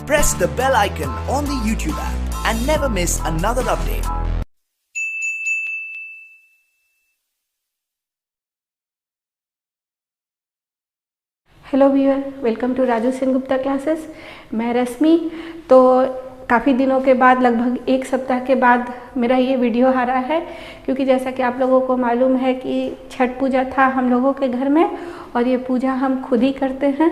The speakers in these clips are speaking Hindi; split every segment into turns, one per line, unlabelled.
Press the bell icon on the YouTube app and never miss another update.
Hello viewer, welcome to Raju Sen Gupta classes. मैं रश्मि। तो काफ़ी दिनों के बाद, लगभग एक सप्ताह के बाद मेरा ये वीडियो आ रहा है, क्योंकि जैसा कि आप लोगों को मालूम है कि छठ पूजा था हम लोगों के घर में, और ये पूजा हम खुद ही करते हैं।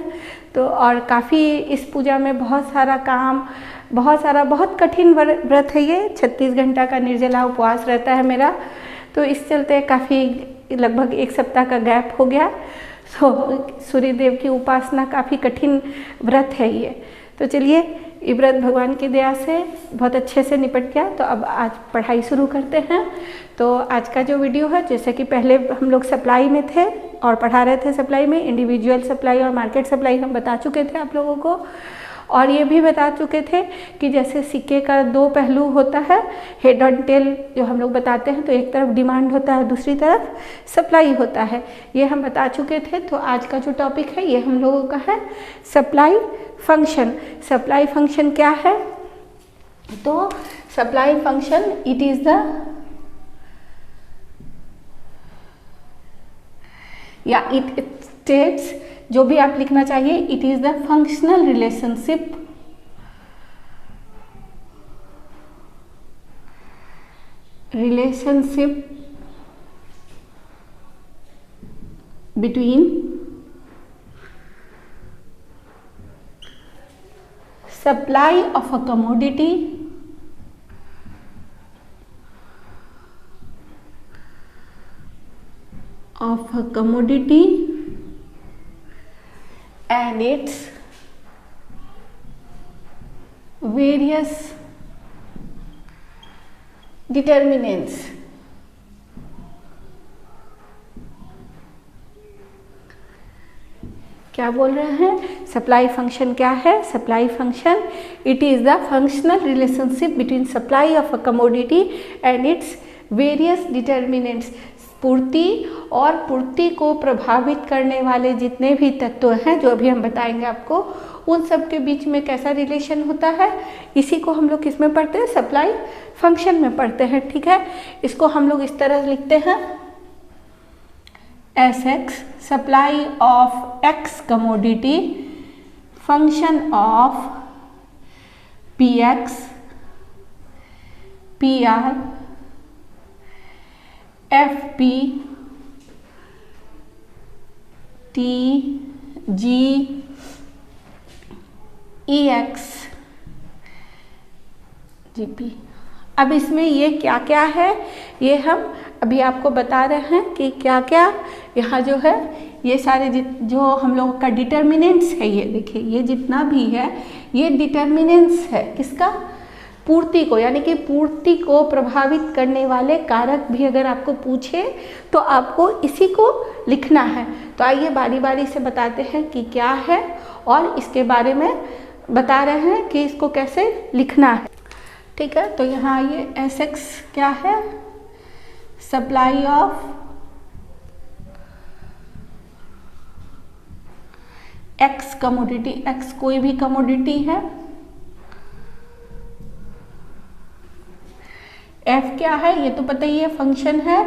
तो और काफ़ी इस पूजा में बहुत सारा काम, बहुत कठिन व्रत है ये। 36 घंटा का निर्जला उपवास रहता है मेरा। तो इस चलते काफ़ी लगभग एक सप्ताह का गैप हो गया। तो सूर्य देव की उपासना काफ़ी कठिन व्रत है ये। तो चलिए, ये व्रत भगवान की दया से बहुत अच्छे से निपट गया। तो अब आज पढ़ाई शुरू करते हैं। तो आज का जो वीडियो है, जैसे कि पहले हम लोग सप्लाई में थे और पढ़ा रहे थे सप्लाई में, इंडिविजुअल सप्लाई और मार्केट सप्लाई हम बता चुके थे आप लोगों को। और ये भी बता चुके थे कि जैसे सिक्के का दो पहलू होता है, हेड और टेल जो हम लोग बताते हैं। तो एक तरफ डिमांड होता है, दूसरी तरफ सप्लाई होता है, ये हम बता चुके थे। तो आज का जो टॉपिक है ये हम लोगों का है सप्लाई फंक्शन। सप्लाई फंक्शन क्या है? तो supply function it is the, या इट स्टेट्स, जो भी आप लिखना चाहिए, it is the functional relationship between supply of a commodity and its various determinants. क्या बोल रहे हैं? सप्लाई फंक्शन क्या है? Supply function it is the functional relationship between supply of a commodity and its various determinants. पूर्ति और पूर्ति को प्रभावित करने वाले जितने भी तत्व हैं, जो अभी हम बताएंगे आपको, उन सब के बीच में कैसा रिलेशन होता है, इसी को हम लोग किस में पढ़ते हैं? सप्लाई फंक्शन में पढ़ते हैं। ठीक है, इसको हम लोग इस तरह लिखते हैं, S x supply of x commodity function of P x P R F P T G E x G P. अब इसमें ये क्या क्या है, ये हम अभी आपको बता रहे हैं कि क्या क्या यहाँ जो है, ये सारे जो हम लोगों का डिटर्मिनेंट्स है, ये देखिए, ये जितना भी है ये डिटर्मिनेंट्स है किसका? पूर्ति को, यानी कि पूर्ति को प्रभावित करने वाले कारक भी अगर आपको पूछे तो आपको इसी को लिखना है। तो आइए बारी बारी से बताते हैं कि क्या है, और इसके बारे में बता रहे हैं कि इसको कैसे लिखना है। ठीक है, तो यहाँ आइए, एस एक्स क्या है? Supply of x commodity, x कोई भी कमोडिटी है। एफ क्या है? ये तो पता ही है, फंक्शन है।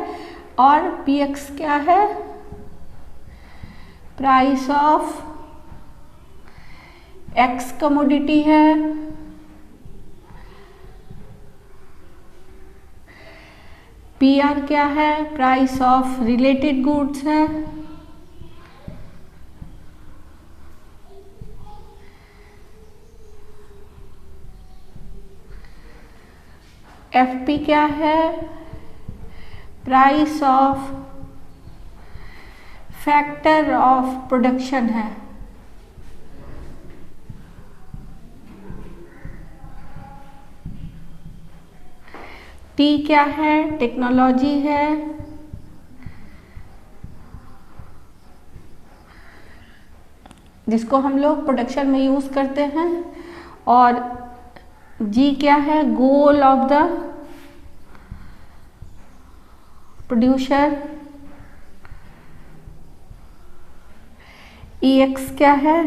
और पी एक्स क्या है? प्राइस ऑफ एक्स कमोडिटी है। पी आर क्या है? प्राइस ऑफ रिलेटेड गुड्स है। एफ पी क्या है? Price of factor of production है। टी क्या है? टेक्नोलॉजी है। जिसको हम लोग प्रोडक्शन में यूज करते हैं। और जी क्या है? Goal of the producer. E x क्या है?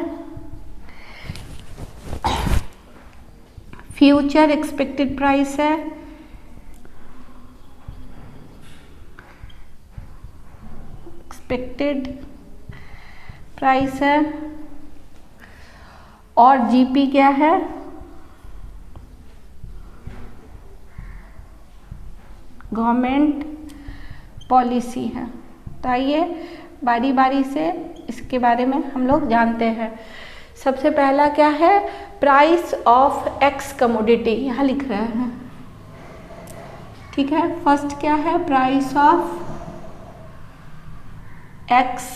फ्यूचर एक्सपेक्टेड प्राइस है, एक्सपेक्टेड प्राइस है, और जीपी क्या है, गवर्नमेंट पॉलिसी है। तो आइए बारी बारी से इसके बारे में हम लोग जानते हैं। सबसे पहला क्या है, प्राइस ऑफ एक्स कमोडिटी, यहाँ लिख रहे हैं, ठीक है। फर्स्ट क्या है, प्राइस ऑफ एक्स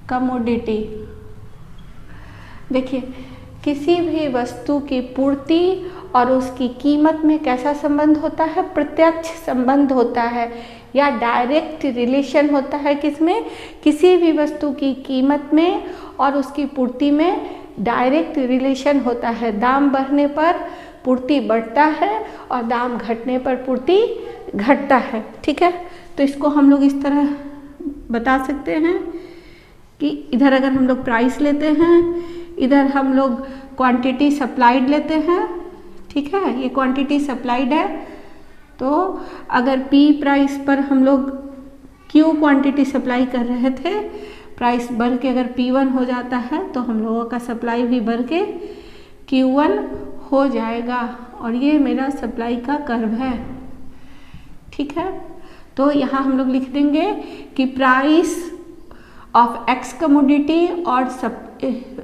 कमोडिटी। देखिए, किसी भी वस्तु की पूर्ति और उसकी कीमत में कैसा संबंध होता है, प्रत्यक्ष संबंध होता है या डायरेक्ट रिलेशन होता है। किसमें, किसी भी वस्तु की कीमत में और उसकी पूर्ति में डायरेक्ट रिलेशन होता है। दाम बढ़ने पर पूर्ति बढ़ता है और दाम घटने पर पूर्ति घटता है, ठीक है। तो इसको हम लोग इस तरह बता सकते हैं कि इधर अगर हम लोग प्राइस लेते हैं, इधर हम लोग क्वांटिटी सप्लाइड लेते हैं, ठीक है, ये क्वांटिटी सप्लाइड है। तो अगर P प्राइस पर हम लोग Q क्वांटिटी सप्लाई कर रहे थे, प्राइस बढ़ के अगर P1 हो जाता है तो हम लोगों का सप्लाई भी बढ़ के Q1 हो जाएगा, और ये मेरा सप्लाई का कर्व है, ठीक है। तो यहाँ हम लोग लिख देंगे कि प्राइस ऑफ एक्स कमोडिटी और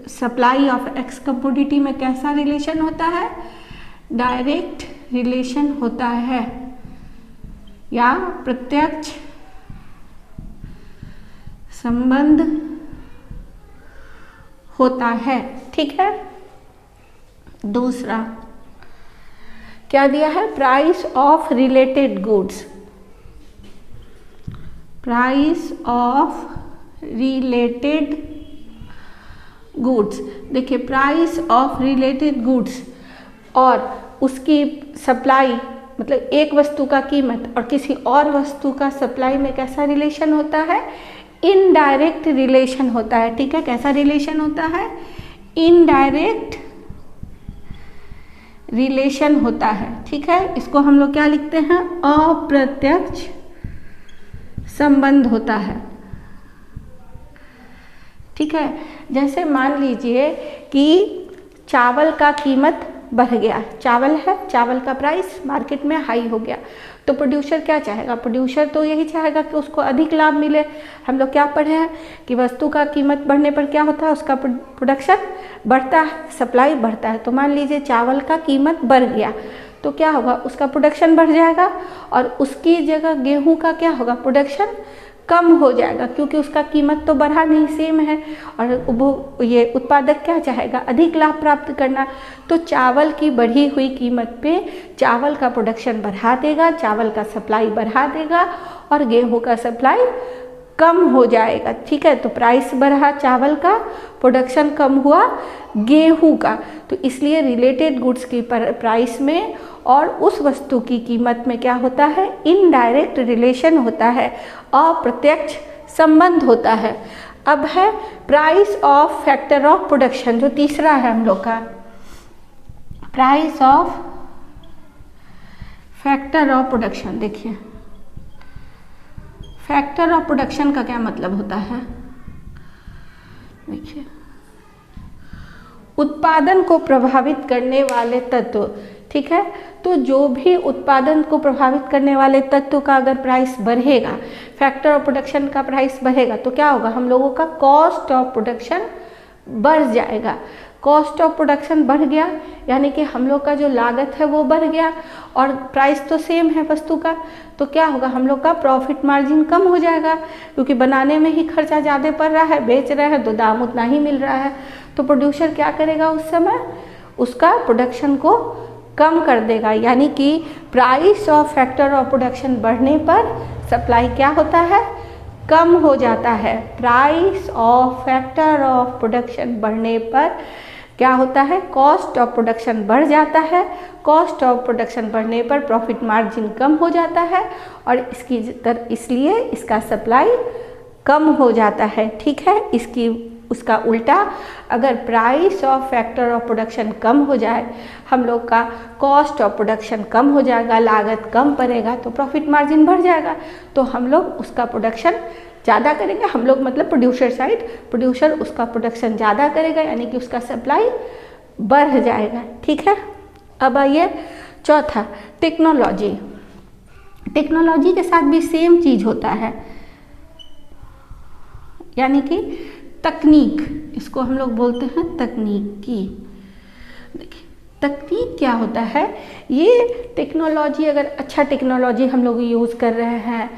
सप्लाई ऑफ एक्स कमोडिटी में कैसा रिलेशन होता है, डायरेक्ट रिलेशन होता है या प्रत्यक्ष संबंध होता है, ठीक है। दूसरा क्या दिया है, price of related goods, price of related goods. देखिए, प्राइस ऑफ रिलेटेड गुड्स और उसकी सप्लाई, मतलब एक वस्तु का कीमत और किसी और वस्तु का सप्लाई में कैसा रिलेशन होता है, इनडायरेक्ट रिलेशन होता है, ठीक है। कैसा रिलेशन होता है, इनडायरेक्ट रिलेशन होता है, ठीक है। इसको हम लोग क्या लिखते हैं, अप्रत्यक्ष संबंध होता है, ठीक है। जैसे मान लीजिए कि चावल का कीमत बढ़ गया, चावल है, चावल का प्राइस मार्केट में हाई हो गया, तो प्रोड्यूसर क्या चाहेगा, प्रोड्यूसर तो यही चाहेगा कि उसको अधिक लाभ मिले। हम लोग क्या पढ़े हैं कि वस्तु का कीमत बढ़ने पर क्या होता है, उसका प्रोडक्शन बढ़ता है, सप्लाई बढ़ता है। तो मान लीजिए चावल का कीमत बढ़ गया तो क्या होगा, उसका प्रोडक्शन बढ़ जाएगा और उसकी जगह गेहूं का क्या होगा, प्रोडक्शन कम हो जाएगा, क्योंकि उसका कीमत तो बढ़ा नहीं, सेम है। और वो ये उत्पादक क्या चाहेगा, अधिक लाभ प्राप्त करना। तो चावल की बढ़ी हुई कीमत पे चावल का प्रोडक्शन बढ़ा देगा, चावल का सप्लाई बढ़ा देगा और गेहूं का सप्लाई कम हो जाएगा, ठीक है। तो प्राइस बढ़ा चावल का, प्रोडक्शन कम हुआ गेहूं का। तो इसलिए रिलेटेड गुड्स की प्राइस में और उस वस्तु की कीमत में क्या होता है, इनडायरेक्ट रिलेशन होता है, अप्रत्यक्ष संबंध होता है। अब है price of factor of production, जो तीसरा है हम लोग का, price of factor of production. देखिए, फैक्टर ऑफ प्रोडक्शन का क्या मतलब होता है, देखिए, उत्पादन को प्रभावित करने वाले तत्व, ठीक है। तो जो भी उत्पादन को प्रभावित करने वाले तत्व का अगर प्राइस बढ़ेगा, फैक्टर ऑफ प्रोडक्शन का प्राइस बढ़ेगा, तो क्या होगा, हम लोगों का कॉस्ट ऑफ प्रोडक्शन बढ़ जाएगा। कॉस्ट ऑफ प्रोडक्शन बढ़ गया यानी कि हम लोग का जो लागत है वो बढ़ गया और प्राइस तो सेम है वस्तु का, तो क्या होगा, हम लोग का प्रॉफिट मार्जिन कम हो जाएगा, क्योंकि बनाने में ही खर्चा ज़्यादा पड़ रहा है, बेच रहे हैं तो दाम उतना ही मिल रहा है। तो प्रोड्यूसर क्या करेगा, उस समय उसका प्रोडक्शन को कम कर देगा, यानी कि price of factor of production बढ़ने पर सप्लाई क्या होता है, कम हो जाता है। Price of factor of production बढ़ने पर क्या होता है, कॉस्ट ऑफ प्रोडक्शन बढ़ जाता है। कॉस्ट ऑफ प्रोडक्शन बढ़ने पर प्रॉफिट मार्जिन कम हो जाता है और इसलिए इसका सप्लाई कम हो जाता है, ठीक है। इसकी उसका उल्टा, अगर price of factor of production कम हो जाए, हम लोग का कॉस्ट ऑफ प्रोडक्शन कम हो जाएगा, लागत कम पड़ेगा तो प्रॉफिट मार्जिन बढ़ जाएगा, तो हम लोग उसका प्रोडक्शन ज़्यादा करेंगे। हम लोग मतलब प्रोड्यूसर साइड, प्रोड्यूसर उसका प्रोडक्शन ज़्यादा करेगा, यानी कि उसका सप्लाई बढ़ जाएगा। ठीक है, अब आइए चौथा, टेक्नोलॉजी। टेक्नोलॉजी के साथ भी सेम चीज़ होता है, यानी कि तकनीक, इसको हम लोग बोलते हैं तकनीकी। देखिए तकनीक क्या होता है, ये टेक्नोलॉजी, अगर अच्छा टेक्नोलॉजी हम लोग यूज़ कर रहे हैं,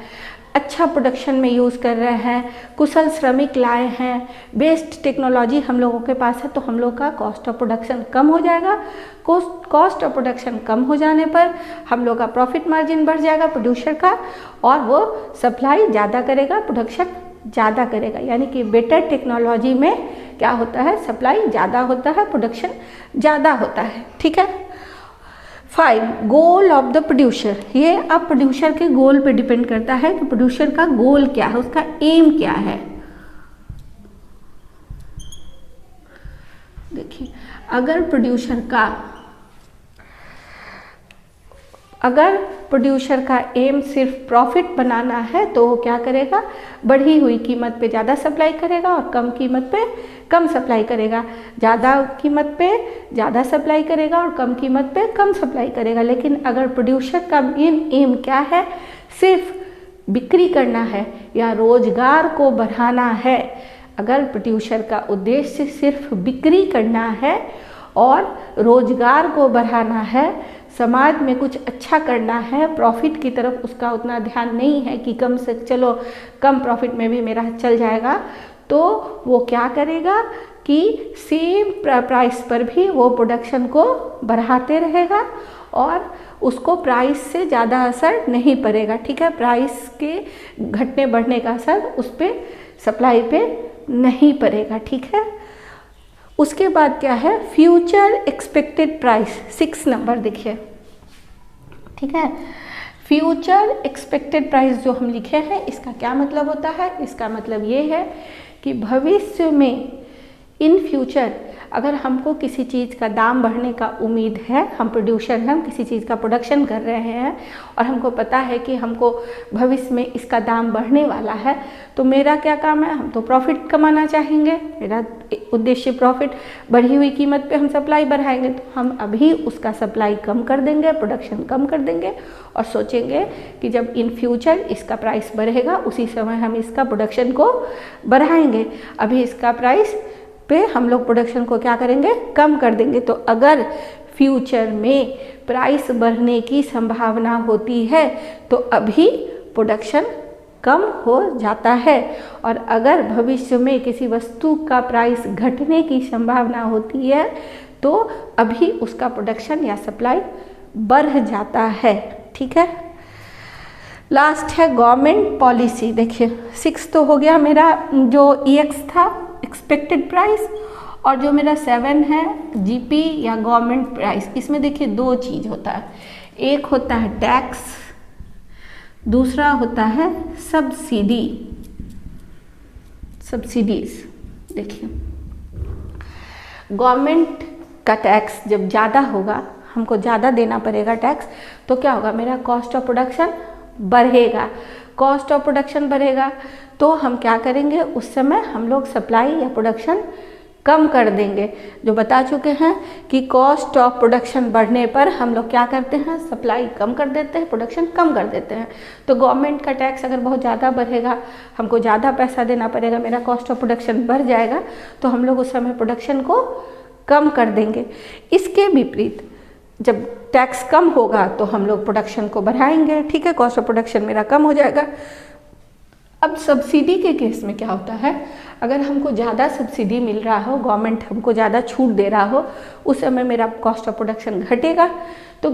अच्छा प्रोडक्शन में यूज़ कर रहे हैं, कुशल श्रमिक लाए हैं, बेस्ट टेक्नोलॉजी हम लोगों के पास है, तो हम लोग का कॉस्ट ऑफ प्रोडक्शन कम हो जाएगा। कॉस्ट ऑफ प्रोडक्शन कम हो जाने पर हम लोग का प्रॉफिट मार्जिन बढ़ जाएगा प्रोड्यूसर का, और वो सप्लाई ज़्यादा करेगा, प्रोडक्शन ज़्यादा करेगा। यानी कि बेटर टेक्नोलॉजी में क्या होता है, सप्लाई ज़्यादा होता है, प्रोडक्शन ज़्यादा होता है। ठीक है। 5, गोल ऑफ द प्रोड्यूसर। ये अब प्रोड्यूसर के गोल पे डिपेंड करता है कि प्रोड्यूसर का गोल क्या है, उसका एम क्या है। देखिए अगर प्रोड्यूसर का एम सिर्फ प्रॉफिट बनाना है तो वो क्या करेगा, बढ़ी हुई कीमत पे ज़्यादा सप्लाई करेगा और कम कीमत पे कम सप्लाई करेगा, ज़्यादा कीमत पे ज़्यादा सप्लाई करेगा और कम कीमत पे कम सप्लाई करेगा। लेकिन अगर प्रोड्यूसर का मेन एम क्या है, सिर्फ बिक्री करना है या रोजगार को बढ़ाना है, अगर प्रोड्यूसर का उद्देश्य सिर्फ बिक्री करना है और रोजगार को बढ़ाना है, समाज में कुछ अच्छा करना है, प्रॉफिट की तरफ उसका उतना ध्यान नहीं है कि कम से चलो कम प्रॉफिट में भी मेरा चल जाएगा, तो वो क्या करेगा कि सेम प्राइस पर भी वो प्रोडक्शन को बढ़ाते रहेगा और उसको प्राइस से ज़्यादा असर नहीं पड़ेगा। ठीक है, प्राइस के घटने बढ़ने का असर उस पर सप्लाई पे नहीं पड़ेगा। ठीक है। उसके बाद क्या है, फ्यूचर एक्सपेक्टेड प्राइस, 6 नंबर देखिए। ठीक है, फ्यूचर एक्सपेक्टेड प्राइस जो हम लिखे हैं, इसका क्या मतलब होता है, इसका मतलब ये है कि भविष्य में, इन फ्यूचर, अगर हमको किसी चीज़ का दाम बढ़ने का उम्मीद है, हम प्रोड्यूसर हैं, हम किसी चीज़ का प्रोडक्शन कर रहे हैं और हमको पता है कि हमको भविष्य में इसका दाम बढ़ने वाला है, तो मेरा क्या काम है, हम तो प्रॉफिट कमाना चाहेंगे, मेरा उद्देश्य प्रॉफिट, बढ़ी हुई कीमत पे हम सप्लाई बढ़ाएंगे, तो हम अभी उसका सप्लाई कम कर देंगे, प्रोडक्शन कम कर देंगे और सोचेंगे कि जब इन फ्यूचर इसका प्राइस बढ़ेगा उसी समय हम इसका प्रोडक्शन को बढ़ाएंगे, अभी इसका प्राइस पे हम लोग प्रोडक्शन को क्या करेंगे, कम कर देंगे। तो अगर फ्यूचर में प्राइस बढ़ने की संभावना होती है तो अभी प्रोडक्शन कम हो जाता है, और अगर भविष्य में किसी वस्तु का प्राइस घटने की संभावना होती है तो अभी उसका प्रोडक्शन या सप्लाई बढ़ जाता है। ठीक है। लास्ट है गवर्नमेंट पॉलिसी। देखिए 6 तो हो गया मेरा जो EX था, एक्सपेक्टेड प्राइस, और जो मेरा 7 है GP या गवर्नमेंट प्राइस। इसमें देखिए 2 चीज़ होता है, एक होता है टैक्स, दूसरा होता है सब्सिडीज। देखिए गवर्नमेंट का टैक्स जब ज़्यादा होगा, हमको ज़्यादा देना पड़ेगा टैक्स, तो क्या होगा, मेरा कॉस्ट ऑफ प्रोडक्शन बढ़ेगा। कॉस्ट ऑफ प्रोडक्शन बढ़ेगा तो हम क्या करेंगे, उस समय हम लोग सप्लाई या प्रोडक्शन कम कर देंगे। जो बता चुके हैं कि कॉस्ट ऑफ प्रोडक्शन बढ़ने पर हम लोग क्या करते हैं, सप्लाई कम कर देते हैं, प्रोडक्शन कम कर देते हैं। तो गवर्नमेंट का टैक्स अगर बहुत ज़्यादा बढ़ेगा, हमको ज़्यादा पैसा देना पड़ेगा, मेरा कॉस्ट ऑफ प्रोडक्शन बढ़ जाएगा, तो हम लोग उस समय प्रोडक्शन को कम कर देंगे। इसके विपरीत जब टैक्स कम होगा तो हम लोग प्रोडक्शन को बढ़ाएंगे। ठीक है, कॉस्ट ऑफ प्रोडक्शन मेरा कम हो जाएगा। अब सब्सिडी के केस में क्या होता है, अगर हमको ज़्यादा सब्सिडी मिल रहा हो, गवर्नमेंट हमको ज़्यादा छूट दे रहा हो, उस समय मेरा कॉस्ट ऑफ प्रोडक्शन घटेगा तो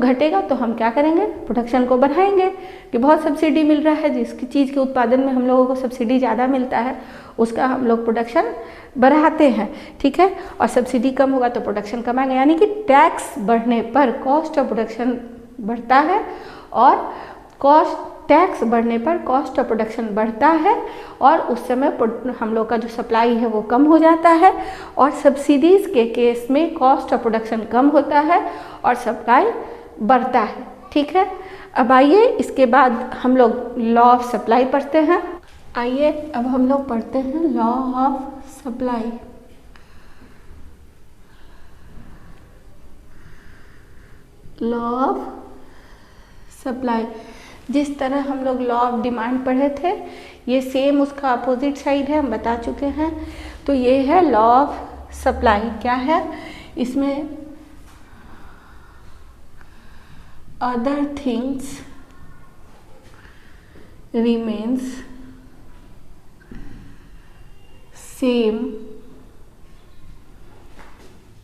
हम क्या करेंगे, प्रोडक्शन को बढ़ाएंगे। कि बहुत सब्सिडी मिल रहा है, जिसकी चीज़ के उत्पादन में हम लोगों को सब्सिडी ज़्यादा मिलता है, उसका हम लोग प्रोडक्शन बढ़ाते हैं। ठीक है, और सब्सिडी कम होगा तो प्रोडक्शन कम आएगा। यानी कि टैक्स बढ़ने पर कॉस्ट ऑफ प्रोडक्शन बढ़ता है और कॉस्ट टैक्स बढ़ने पर कॉस्ट ऑफ प्रोडक्शन बढ़ता है और उस समय हम लोग का जो सप्लाई है वो कम हो जाता है, और सब्सिडीज़ के केस में कॉस्ट ऑफ प्रोडक्शन कम होता है और सप्लाई बढ़ता है। ठीक है, अब आइए इसके बाद हम लोग लॉ ऑफ सप्लाई पढ़ते हैं। आइए अब हम लोग पढ़ते हैं law of supply. Law of supply, जिस तरह हम लोग लॉ ऑफ डिमांड पढ़े थे, ये सेम उसका अपोजिट साइड है, हम बता चुके हैं। तो ये है लॉ ऑफ सप्लाई। क्या है इसमें? Other things remains same,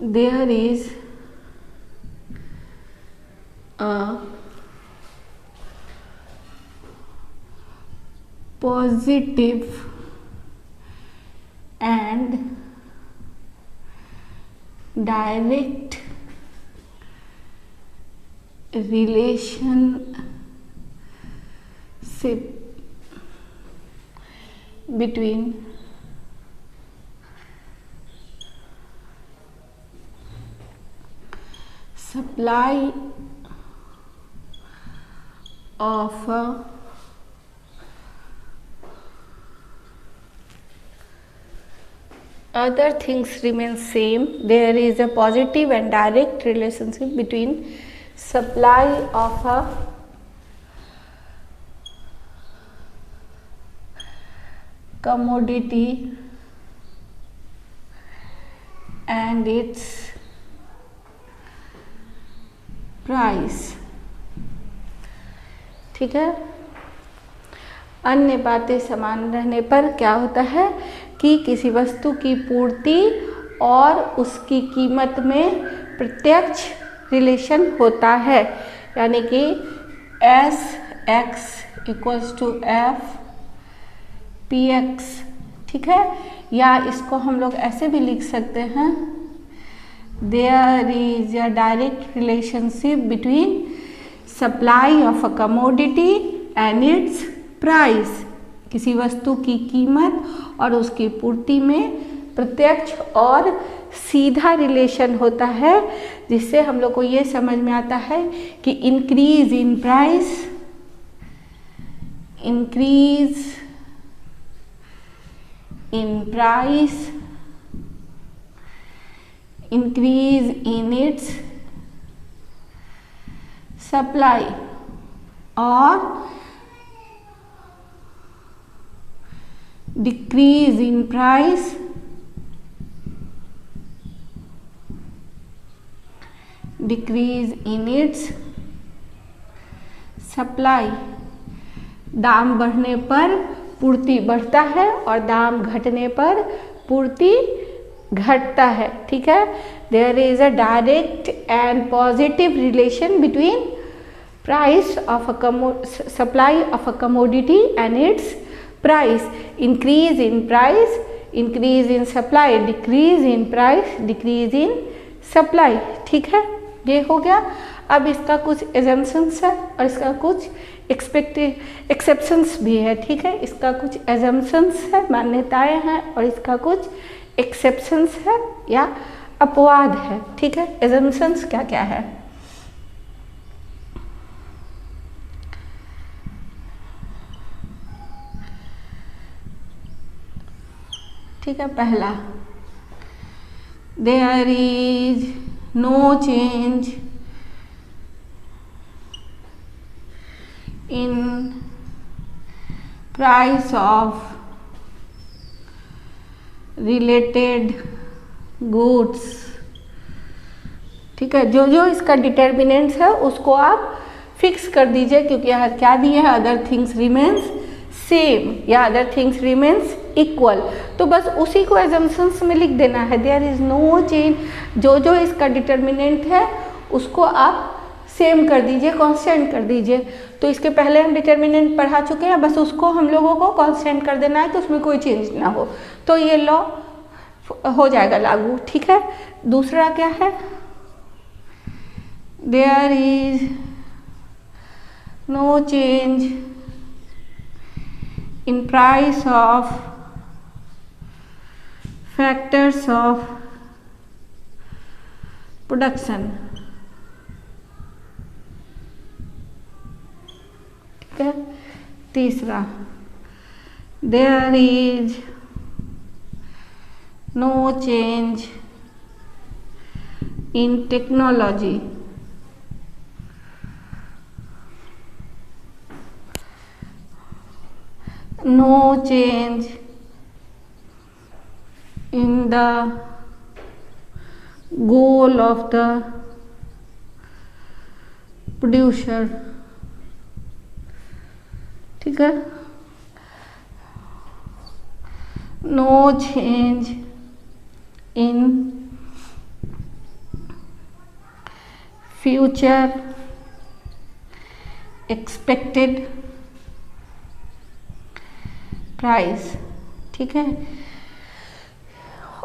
there is a positive and direct relationship between supply of other things remain same, there is a positive and direct relationship between supply of a commodity and its price। ठीक है, अन्य बातें समान रहने पर क्या होता है कि किसी वस्तु की पूर्ति और उसकी कीमत में प्रत्यक्ष रिलेशन होता है, यानी कि SX इक्वल्स टू FPX। ठीक है, या इसको हम लोग ऐसे भी लिख सकते हैं, there is a direct relationship between supply of a commodity and its price. किसी वस्तु की कीमत और उसकी पूर्ति में प्रत्यक्ष और सीधा रिलेशन होता है, जिससे हम लोग को ये समझ में आता है कि increase in price, increase in price, increase in its supply और decrease in price, decrease in its supply। दाम बढ़ने पर पूर्ति बढ़ता है और दाम घटने पर पूर्ति घटता है। ठीक है, there is a direct and positive relation between price of a supply of a commodity and its price। increase in price, increase in supply, decrease in price, decrease in supply। ठीक है, ये हो गया। अब इसका कुछ assumptions है और इसका कुछ एक्सेप्शंस भी है। ठीक है, इसका कुछ assumptions है, मान्यताएं हैं, और इसका कुछ एक्सेप्शंस है या अपवाद है। ठीक है, assumptions क्या क्या है? ठीक है, पहला, there is no change in price of related goods. ठीक है, जो जो इसका डिटर्मिनेंट्स है उसको आप फिक्स कर दीजिए, क्योंकि यहाँ क्या दिए है, अदर थिंग्स रिमेन्स सेम या अदर थिंग्स रिमेन्स इक्वल। तो बस उसी को एजम्पशंस में लिख देना है, देयर इज नो चेंज। जो जो इसका डिटर्मिनेंट है उसको आप सेम कर दीजिए, कांस्टेंट कर दीजिए। तो इसके पहले हम डिटर्मिनेंट पढ़ा चुके हैं, बस उसको हम लोगों को कांस्टेंट कर देना है, तो उसमें कोई चेंज ना हो, तो ये लॉ हो जाएगा लागू। ठीक है, दूसरा क्या है, there is no change in price of factors of production. ठीक है। तीसरा, there is no change in technology no change in the goal of the producer। ठीक है। No change in future expected price. ठीक है।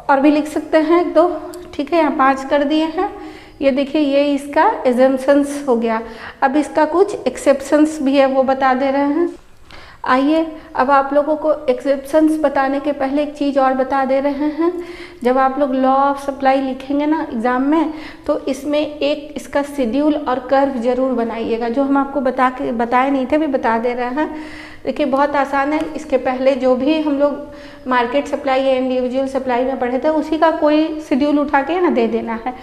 और भी लिख सकते हैं एक दो। ठीक है, यहाँ 5 कर दिए हैं। ये देखिए, ये इसका एजम्पशंस हो गया। अब इसका कुछ एक्सेप्शंस भी है, वो बता दे रहे हैं। आइए अब आप लोगों को एक्सेप्शंस बताने के पहले एक चीज़ और बता दे रहे हैं। जब आप लोग लॉ ऑफ सप्लाई लिखेंगे ना एग्ज़ाम में, तो इसमें एक इसका शेड्यूल और कर्व जरूर बनाइएगा, जो हम आपको बताए नहीं थे, भी बता दे रहे हैं। देखिए बहुत आसान है। इसके पहले जो भी हम लोग मार्केट सप्लाई या इंडिविजुअल सप्लाई में पढ़े थे, उसी का कोई शेड्यूल उठा के ना दे देना है।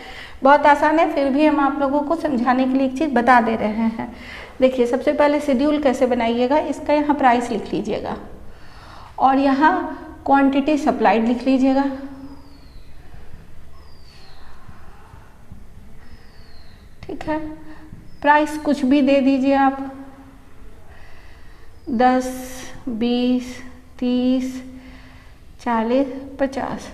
बहुत आसान है, फिर भी हम आप लोगों को समझाने के लिए एक चीज़ बता दे रहे हैं। देखिए सबसे पहले शेड्यूल कैसे बनाइएगा, इसका यहाँ प्राइस लिख लीजिएगा और यहाँ क्वांटिटी सप्लाइड लिख लीजिएगा। ठीक है। प्राइस कुछ भी दे दीजिए आप, 10, 20, 30, 40, 50।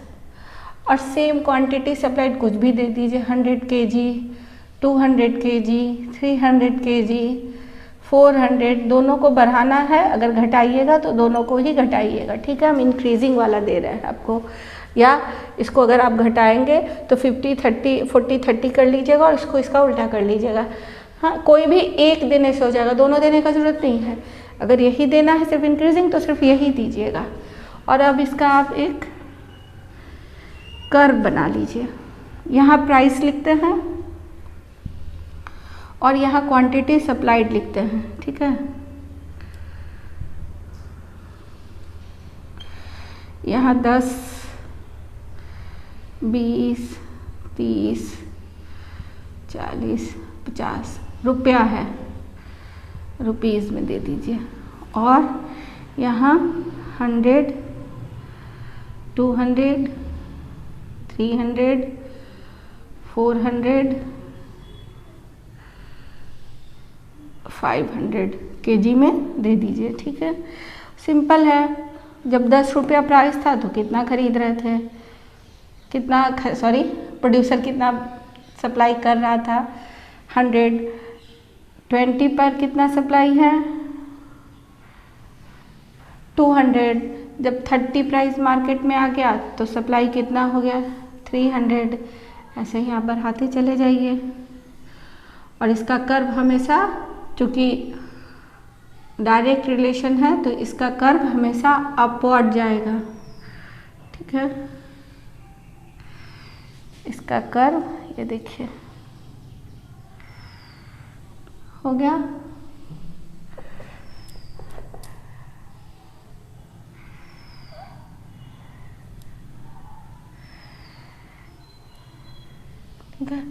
और सेम क्वांटिटी सप्लाइड कुछ भी दे दीजिए, 100 kg, 200 kg, 300 kg, 400। दोनों को बढ़ाना है, अगर घटाइएगा तो दोनों को ही घटाइएगा। ठीक है, हम इंक्रीजिंग वाला दे रहे हैं आपको। या इसको अगर आप घटाएंगे तो 50, 30, 40, 30 कर लीजिएगा और इसको इसका उल्टा कर लीजिएगा। हाँ, कोई भी एक देने से हो जाएगा, दोनों देने का ज़रूरत नहीं है। अगर यही देना है सिर्फ इंक्रीजिंग, तो सिर्फ यही दीजिएगा। और अब इसका आप एक कर्व बना लीजिए। यहाँ प्राइस लिखते हैं और यहाँ क्वांटिटी सप्लाइड लिखते हैं। ठीक है। यहाँ 10, 20, 30, 40, 50 रुपया है, रुपीज़ में दे दीजिए। और यहाँ 100, 200, 300, 400, 500 kg में दे दीजिए। ठीक है, सिंपल है। जब 10 रुपया प्राइस था तो कितना खरीद रहे थे, प्रोड्यूसर कितना सप्लाई कर रहा था, 100। 20 पर कितना सप्लाई है, 200। जब 30 प्राइस मार्केट में आ गया तो सप्लाई कितना हो गया, 300। ऐसे ही आप बढ़ाते चले जाइए। और इसका कर्व हमेशा, चूँकि डायरेक्ट रिलेशन है, तो इसका कर्व हमेशा अपवर्ड जाएगा। ठीक है, इसका कर्व ये देखिए हो गया। ठीक है,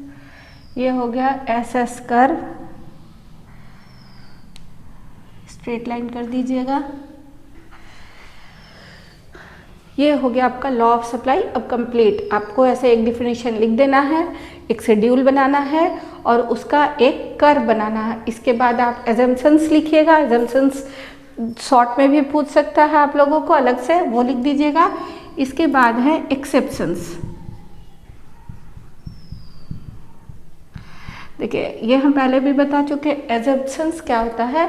ये हो गया एसएस कर्व। स्ट्रेट लाइन कर दीजिएगा। ये हो गया आपका लॉ ऑफ सप्लाई। अब कंप्लीट आपको ऐसे एक डिफिनेशन लिख देना है, एक शेड्यूल बनाना है और उसका एक कर्व बनाना है। इसके बाद आप एजम्पशंस लिखिएगा। एजम्पशंस शॉर्ट में भी पूछ सकता है आप लोगों को, अलग से वो लिख दीजिएगा। इसके बाद है एक्सेप्शंस। देखिए ये हम पहले भी बता चुके। एजम्पशंस क्या होता है,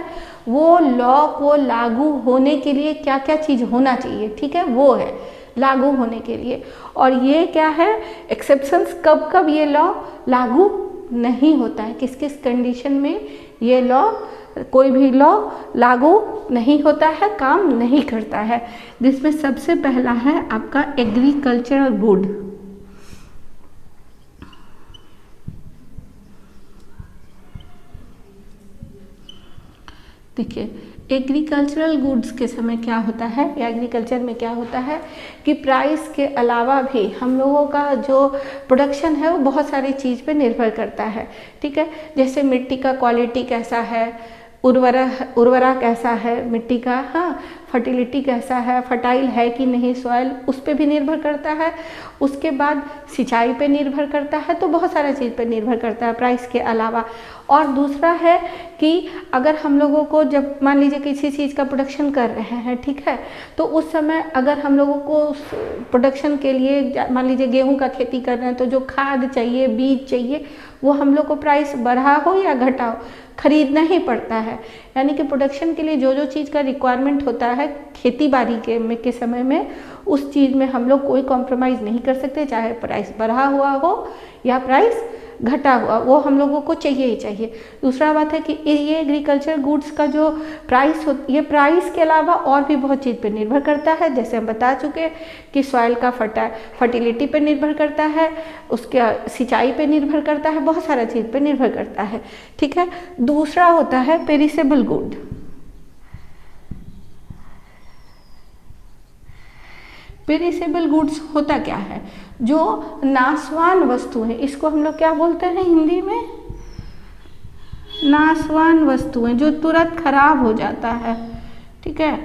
वो लॉ को लागू होने के लिए क्या क्या चीज़ होना चाहिए। ठीक है, वो है लागू होने के लिए। और ये क्या है, एक्सेप्शंस, कब कब ये लॉ लागू नहीं होता है, किस किस कंडीशन में ये लॉ कोई भी लॉ लागू नहीं होता है, काम नहीं करता है। जिसमें सबसे पहला है आपका एग्रीकल्चरल गुड। देखिए, एग्रीकल्चरल गुड्स के समय क्या होता है या एग्रीकल्चर में क्या होता है कि प्राइस के अलावा भी हम लोगों का जो प्रोडक्शन है वो बहुत सारी चीज़ पे निर्भर करता है। ठीक है, जैसे मिट्टी का क्वालिटी कैसा है, उर्वरा कैसा है मिट्टी का, हाँ, फर्टिलिटी कैसा है, फर्टाइल है कि नहीं सॉइल, उस पर भी निर्भर करता है। उसके बाद सिंचाई पे निर्भर करता है। तो बहुत सारा चीज़ पे निर्भर करता है प्राइस के अलावा। और दूसरा है कि अगर हम लोगों को जब मान लीजिए किसी चीज़ का प्रोडक्शन कर रहे हैं, ठीक है, तो उस समय अगर हम लोगों को उस प्रोडक्शन के लिए मान लीजिए गेहूं का खेती कर रहे हैं तो जो खाद चाहिए, बीज चाहिए, वो हम लोग को प्राइस बढ़ा हो या घटा हो खरीदना ही पड़ता है। यानी कि प्रोडक्शन के लिए जो जो चीज़ का रिक्वायरमेंट होता है खेती बाड़ी के समय में, उस चीज़ में हम लोग कोई कॉम्प्रोमाइज़ नहीं कर सकते, चाहे प्राइस बढ़ा हुआ हो या प्राइस घटा हुआ, वो हम लोगों को चाहिए ही चाहिए। दूसरा बात है कि ये एग्रीकल्चर गुड्स का जो प्राइस हो, ये प्राइस के अलावा और भी बहुत चीज़ पे निर्भर करता है। जैसे हम बता चुके कि सॉइल का फर्टिलिटी पे निर्भर करता है, उसके सिंचाई पे निर्भर करता है, बहुत सारा चीज़ पे निर्भर करता है। ठीक है, दूसरा होता है पेरिसेबल गुड। पेरिसेबल गुड्स होता क्या है? जो नाशवान वस्तुएं, इसको हम लोग क्या बोलते हैं हिंदी में? नाशवान वस्तुएं, जो तुरंत खराब हो जाता है। ठीक है,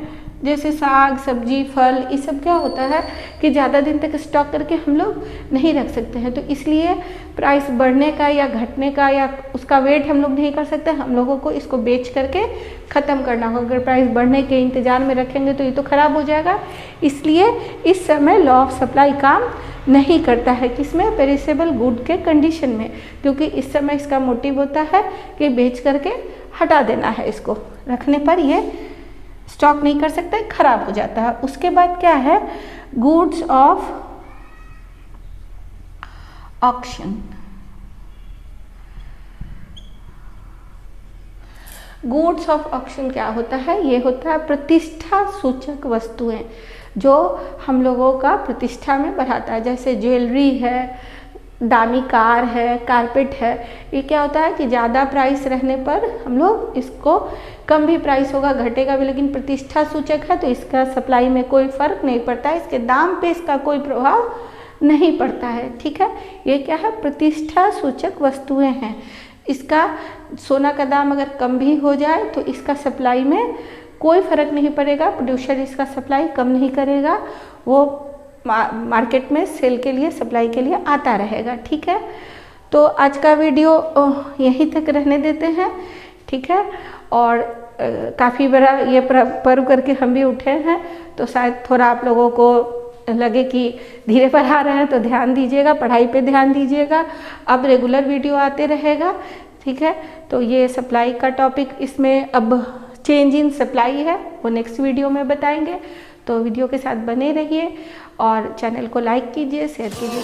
जैसे साग सब्जी फल, ये सब क्या होता है कि ज़्यादा दिन तक स्टॉक करके हम लोग नहीं रख सकते हैं। तो इसलिए प्राइस बढ़ने का या घटने का या उसका वेट हम लोग नहीं कर सकते, हम लोगों को इसको बेच करके ख़त्म करना होगा। अगर प्राइस बढ़ने के इंतज़ार में रखेंगे तो ये तो ख़राब हो जाएगा। इसलिए इस समय लॉ ऑफ सप्लाई काम नहीं करता है, किसमें? पेरिसेबल गुड के कंडीशन में, क्योंकि इस समय इसका मोटिव होता है कि बेच करके हटा देना है, इसको रखने पर ये स्टॉक नहीं कर सकते, खराब हो जाता है। उसके बाद क्या है? Goods of auction. Goods of auction क्या होता है? ये होता है प्रतिष्ठा सूचक वस्तुएं जो हम लोगों का प्रतिष्ठा में बढ़ाता है। जैसे ज्वेलरी है, दामी कार है, कारपेट है। ये क्या होता है कि ज़्यादा प्राइस रहने पर हम लोग इसको, कम भी प्राइस होगा घटेगा भी, लेकिन प्रतिष्ठा सूचक है तो इसका सप्लाई में कोई फ़र्क नहीं पड़ता है, इसके दाम पे इसका कोई प्रभाव नहीं पड़ता है। ठीक है, ये क्या है? प्रतिष्ठा सूचक वस्तुएं हैं। इसका सोना का दाम अगर कम भी हो जाए तो इसका सप्लाई में कोई फ़र्क नहीं पड़ेगा, प्रोड्यूसर इसका सप्लाई कम नहीं करेगा, वो मार्केट में सेल के लिए, सप्लाई के लिए आता रहेगा। ठीक है, तो आज का वीडियो यहीं तक रहने देते हैं। ठीक है, और काफ़ी बड़ा ये पर्व करके हम भी उठे हैं, तो शायद थोड़ा आप लोगों को लगे कि धीरे पढ़ा रहे हैं, तो ध्यान दीजिएगा, पढ़ाई पे ध्यान दीजिएगा। अब रेगुलर वीडियो आते रहेगा। ठीक है, तो ये सप्लाई का टॉपिक, इसमें अब चेंज इन सप्लाई है, वो नेक्स्ट वीडियो में बताएंगे। तो वीडियो के साथ बने रहिए और चैनल को लाइक कीजिए, शेयर कीजिए।